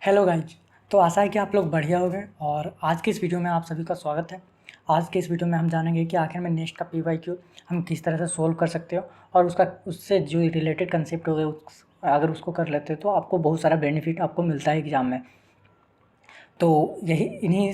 Hello guys. तो आशा है कि आप लोग बढ़िया हो गए और आज के इस वीडियो में आप सभी का स्वागत है। आज के इस वीडियो में हम जानेंगे कि आखिर में नेक्स्ट का पीवाईक्यू हम किस तरह से सोल्व कर सकते हो और उससे जो रिलेटेड कंसेप्ट हो गए अगर उसको कर लेते हो तो आपको बहुत सारा बेनिफिट आपको मिलता है एग्ज़ाम में। तो यही इन्हीं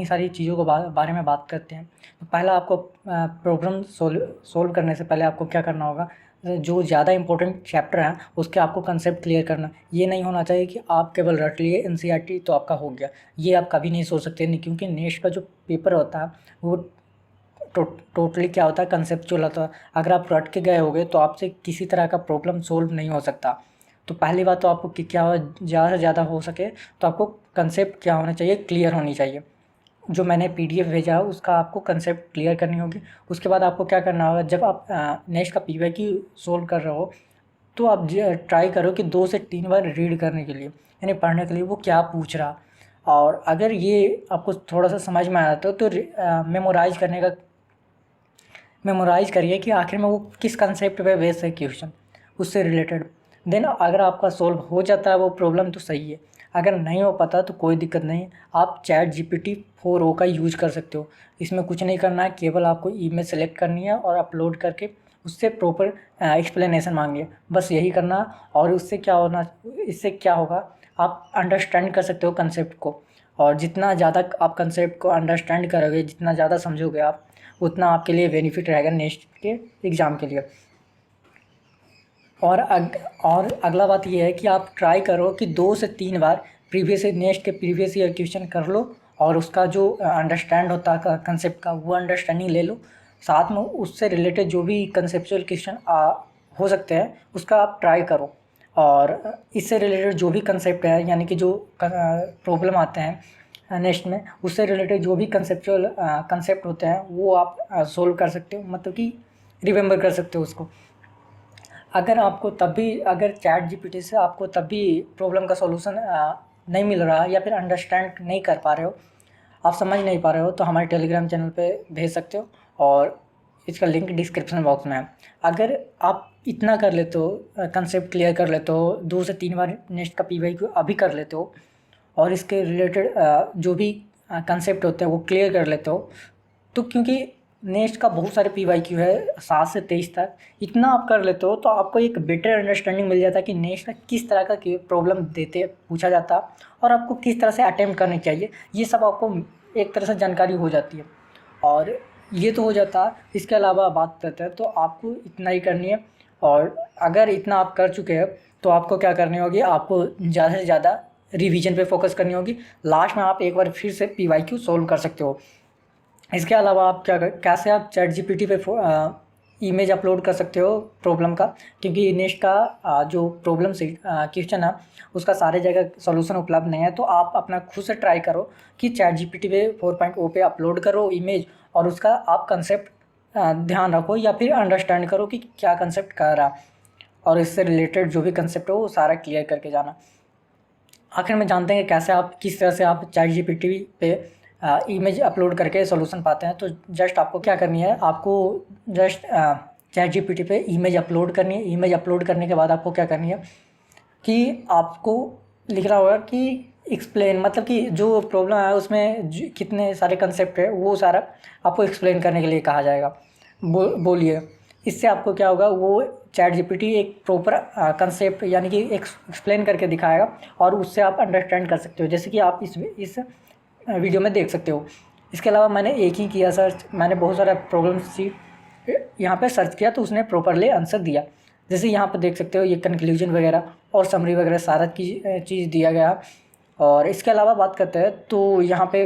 सारी चीज़ों को बारे में बात करते हैं। तो पहला आपको प्रॉब्लम सोल्व करने से पहले आपको क्या करना होगा, जो ज़्यादा इंपॉर्टेंट चैप्टर है उसके आपको कंसेप्ट क्लियर करना। ये नहीं होना चाहिए कि आप केवल रट लिए एनसीईआरटी तो आपका हो गया, ये आप कभी नहीं सोच सकते। नहीं, क्योंकि नेक्स्ट का जो पेपर होता है वो टोटली क्या होता है, कंसेप्चुअल होता है। अगर आप रट के गए होगे तो आपसे किसी तरह का प्रॉब्लम सोल्व नहीं हो सकता। तो पहली बात तो आपको कि क्या ज़्यादा से ज़्यादा हो सके तो आपको कंसेप्ट क्या होना चाहिए, क्लियर होनी चाहिए। जो मैंने पीडीएफ भेजा है उसका आपको कंसेप्ट क्लियर करनी होगी। उसके बाद आपको क्या करना होगा, जब आप नेक्स्ट का पीवाईक्यू सोल्व कर रहे हो तो आप ट्राई करो कि 2 से 3 बार रीड करने के लिए, यानी पढ़ने के लिए वो क्या पूछ रहा। और अगर ये आपको थोड़ा सा समझ में आता है तो मेमोराइज़ करिए कि आखिर में वो किस कंसेप्ट पे बेस है क्वेश्चन, उससे रिलेटेड। देन अगर आपका सोल्व हो जाता है वो प्रॉब्लम तो सही है, अगर नहीं हो पाता तो कोई दिक्कत नहीं, आप चैट जीपीटी 4o का यूज कर सकते हो। इसमें कुछ नहीं करना है, केवल आपको इमेज सेलेक्ट करनी है और अपलोड करके उससे प्रॉपर एक्सप्लेनेशन मांगिए, बस यही करना। और इससे क्या होगा, आप अंडरस्टैंड कर सकते हो कंसेप्ट को। और जितना ज़्यादा आप कंसेप्ट को अंडरस्टैंड करोगे, जितना ज़्यादा समझोगे आप, उतना आपके लिए बेनिफिट रहेगा नेक्स्ट के एग्ज़ाम के लिए। और अगला बात ये है कि आप ट्राई करो कि 2 से 3 बार नेक्स्ट के प्रीवियस ईयर क्वेश्चन कर लो और उसका जो अंडरस्टैंड होता है कंसेप्ट का वो अंडरस्टैंडिंग ले लो। साथ में उससे रिलेटेड जो भी कंसेप्चुअल क्वेश्चन हो सकते हैं उसका आप ट्राई करो। और इससे रिलेटेड जो भी कंसेप्ट है, यानी कि जो प्रॉब्लम आते हैं नेक्स्ट में, उससे रिलेटेड जो भी कंसेप्ट होते हैं वो आप सोल्व कर सकते हो, मतलब कि रिमेंबर कर सकते हो उसको। अगर चैट जीपीटी से आपको तब भी प्रॉब्लम का सॉल्यूशन नहीं मिल रहा या फिर अंडरस्टैंड नहीं कर पा रहे हो, आप समझ नहीं पा रहे हो, तो हमारे टेलीग्राम चैनल पे भेज सकते हो और इसका लिंक डिस्क्रिप्शन बॉक्स में है। अगर आप इतना कर लेते हो, कंसेप्ट क्लियर कर लेते हो, 2 से 3 बार नेक्स्ट का पीवाईक्यू अभी कर लेते हो और इसके रिलेटेड जो भी कंसेप्ट होते हैं वो क्लियर कर लेते हो, तो क्योंकि नेक्स्ट का बहुत सारे पीवाईक्यू है 7 से 23 तक, इतना आप कर लेते हो तो आपको एक बेटर अंडरस्टैंडिंग मिल जाता है कि नेक्स्ट में किस तरह का प्रॉब्लम देते पूछा जाता और आपको किस तरह से अटेम्प्ट करनी चाहिए, ये सब आपको एक तरह से जानकारी हो जाती है। और ये तो हो जाता है, इसके अलावा बात करते हैं तो आपको इतना ही करनी है। और अगर इतना आप कर चुके हैं तो आपको क्या करनी होगी, आपको ज़्यादा से ज़्यादा रिवीजन पे फोकस करनी होगी। लास्ट में आप एक बार फिर से पीवाईक्यू सोल्व कर सकते हो। इसके अलावा आप कैसे आप चैट जीपीटी पे इमेज अपलोड कर सकते हो प्रॉब्लम का, क्योंकि नेक्स्ट का जो प्रॉब्लम से क्वेश्चन है उसका सारे जगह सॉल्यूशन उपलब्ध नहीं है। तो आप अपना खुद से ट्राई करो कि चैट जीपीटी पे 4.0 पे अपलोड करो इमेज और उसका आप कंसेप्ट ध्यान रखो या फिर अंडरस्टैंड करो कि क्या कंसेप्ट कर रहा, और इससे रिलेटेड जो भी कंसेप्ट हो वो सारा क्लियर करके जाना। आखिर में जानते हैं कैसे आप किस तरह से आप चैट जीपीटी पे इमेज अपलोड करके सॉल्यूशन पाते हैं। तो जस्ट आपको क्या करनी है, आपको जस्ट चैट जीपीटी पे इमेज अपलोड करनी है। इमेज अपलोड करने के बाद आपको क्या करनी है कि आपको लिखना होगा कि एक्सप्लेन, मतलब कि जो प्रॉब्लम है उसमें कितने सारे कंसेप्ट है वो सारा आपको एक्सप्लेन करने के लिए कहा जाएगा। बोलिए। इससे आपको क्या होगा, वो चैट जीपीटी एक प्रॉपर कंसेप्ट यानी कि एक्सप्लेन करके दिखाएगा और उससे आप अंडरस्टैंड कर सकते हो, जैसे कि आप इस वीडियो में देख सकते हो। इसके अलावा मैंने एक ही किया सर्च, मैंने बहुत सारा प्रॉब्लम सीट यहाँ पे सर्च किया तो उसने प्रॉपरली आंसर दिया। जैसे यहाँ पर देख सकते हो ये कंक्लूजन वगैरह और समरी वगैरह सारा चीज़ दिया गया। और इसके अलावा बात करते हैं तो यहाँ पे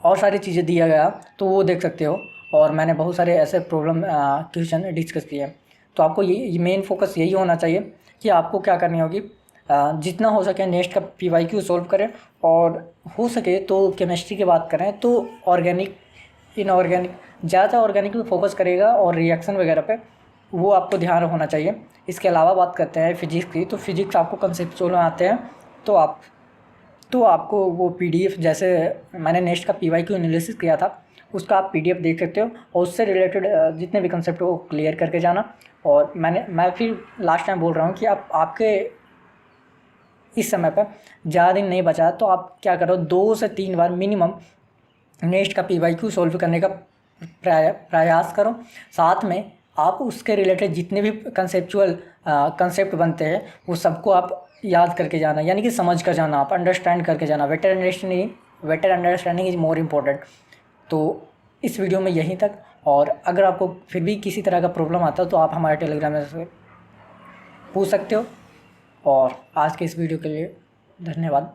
और सारी चीज़ें दिया गया तो वो देख सकते हो। और मैंने बहुत सारे ऐसे प्रॉब्लम क्वेश्चन डिस्कस किए हैं। तो आपको ये मेन फोकस यही होना चाहिए कि आपको क्या करनी होगी, जितना हो सके नेक्स्ट का पीवाईक्यू सॉल्व करें। और हो सके तो केमिस्ट्री की बात करें तो ऑर्गेनिक, इनऑर्गेनिक, ज़्यादा ऑर्गेनिक पे फोकस करेगा और रिएक्शन वगैरह पे वो आपको ध्यान होना चाहिए। इसके अलावा बात करते हैं फिजिक्स की, तो फिजिक्स आपको कंसेप्चुअल में आते हैं तो आपको वो पीडीएफ, जैसे मैंने नेक्स्ट का पीवाईक्यू एनालिसिस किया था उसका आप पीडीएफ देख सकते हो और उससे रिलेटेड जितने भी कंसेप्ट हो वो क्लियर करके जाना। और मैं फिर लास्ट टाइम बोल रहा हूँ कि आप आपके इस समय पर ज़्यादा दिन नहीं बचा, तो आप क्या करो, 2 से 3 बार मिनिमम नेक्स्ट का PYQ सॉल्व करने का प्रयास करो। साथ में आप उसके रिलेटेड जितने भी कंसेप्चुअल कंसेप्ट बनते हैं वो सबको आप याद करके जाना, यानी कि समझ कर जाना, आप अंडरस्टैंड करके जाना। Better understanding is more important. तो इस वीडियो में यहीं तक, और अगर आपको फिर भी किसी तरह का प्रॉब्लम आता है तो आप हमारे टेलीग्राम में से पूछ सकते हो। और आज के इस वीडियो के लिए धन्यवाद।